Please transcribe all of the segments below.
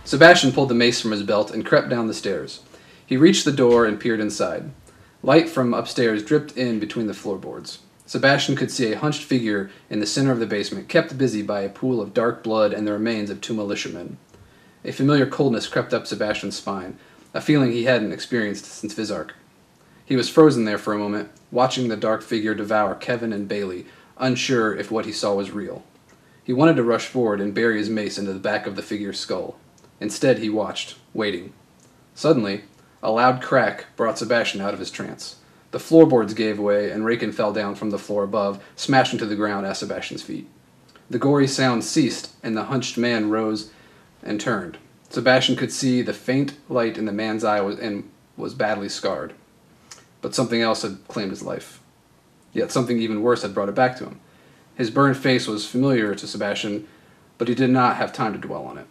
Sebastian pulled the mace from his belt and crept down the stairs. He reached the door and peered inside. Light from upstairs dripped in between the floorboards. Sebastian could see a hunched figure in the center of the basement, kept busy by a pool of dark blood and the remains of two militiamen. A familiar coldness crept up Sebastian's spine, a feeling he hadn't experienced since Vizark. He was frozen there for a moment, watching the dark figure devour Kevin and Bailey, unsure if what he saw was real. He wanted to rush forward and bury his mace into the back of the figure's skull. Instead, he watched, waiting. Suddenly, a loud crack brought Sebastian out of his trance. The floorboards gave way, and Raken fell down from the floor above, smashing to the ground at Sebastian's feet. The gory sound ceased, and the hunched man rose and turned. Sebastian could see the faint light in the man's eye and was badly scarred. But something else had claimed his life. Yet something even worse had brought it back to him. His burned face was familiar to Sebastian, but he did not have time to dwell on it.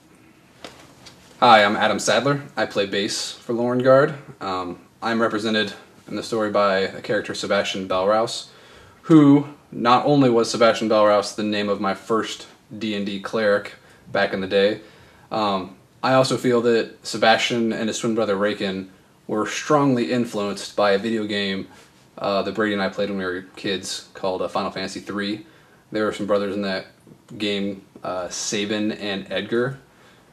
Hi, I'm Adam Sadler. I play bass for Lorenguard. I'm represented in the story by a character, Sebastian Belrouse, who not only was Sebastian Belrouse the name of my first D&D cleric back in the day, I also feel that Sebastian and his twin brother Raken were strongly influenced by a video game that Brady and I played when we were kids called Final Fantasy III. There were some brothers in that game, Sabin and Edgar,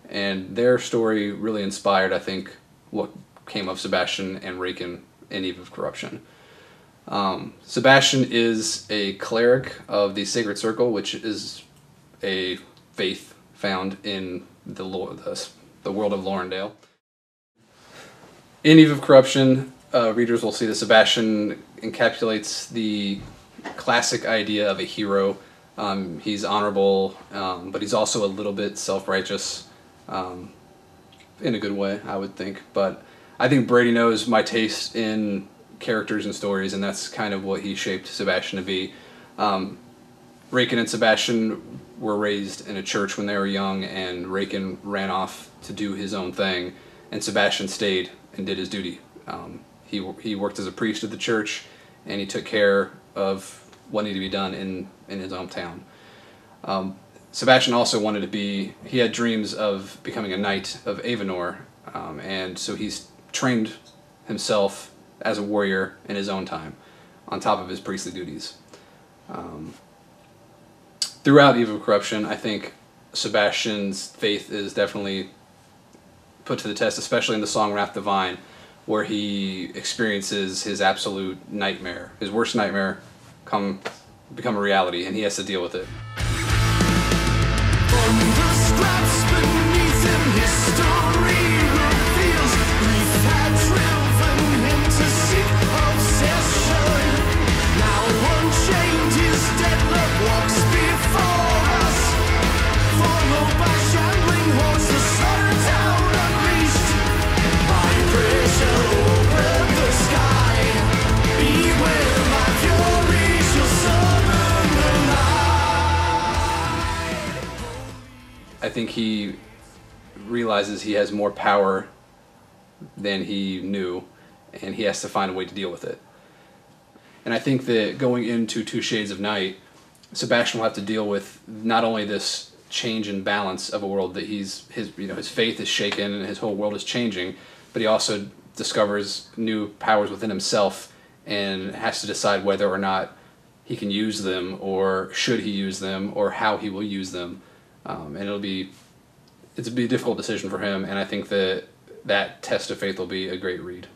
and their story really inspired, I think, what came of Sebastian and Raken in Eve of Corruption. Sebastian is a cleric of the Sacred Circle, which is a faith found in the world of Lorendale. In Eve of Corruption, readers will see that Sebastian encapsulates the classic idea of a hero. He's honorable, but he's also a little bit self-righteous, in a good way, I would think. But I think Brady knows my taste in characters and stories, and that's kind of what he shaped Sebastian to be. Raken and Sebastian were raised in a church when they were young, and Raken ran off to do his own thing, and Sebastian stayed and did his duty. He worked as a priest at the church, and he took care of what needed to be done in his hometown. Sebastian also wanted to be, he had dreams of becoming a knight of Avenor, and so he's trained himself as a warrior in his own time, on top of his priestly duties. Throughout Eve of Corruption, I think Sebastian's faith is definitely put to the test, especially in the song Wrath Divine, where he experiences his absolute nightmare, his worst nightmare, become a reality, and he has to deal with it. From the scraps beneath him, history reveals grief had driven him to seek obsession. Now unchained, his dead love walks before us, followed by shambling hordes, the slaughter town unleashed. My pressure over the sky, beware my fury shall summon the night. I think he realizes he has more power than he knew, and he has to find a way to deal with it. And I think that going into Two Shades of Night, Sebastian will have to deal with not only this change in balance of a world that his faith is shaken and his whole world is changing, but he also discovers new powers within himself and has to decide whether or not he can use them, or should he use them, or how he will use them. And it'll be a difficult decision for him, and I think that test of faith will be a great read.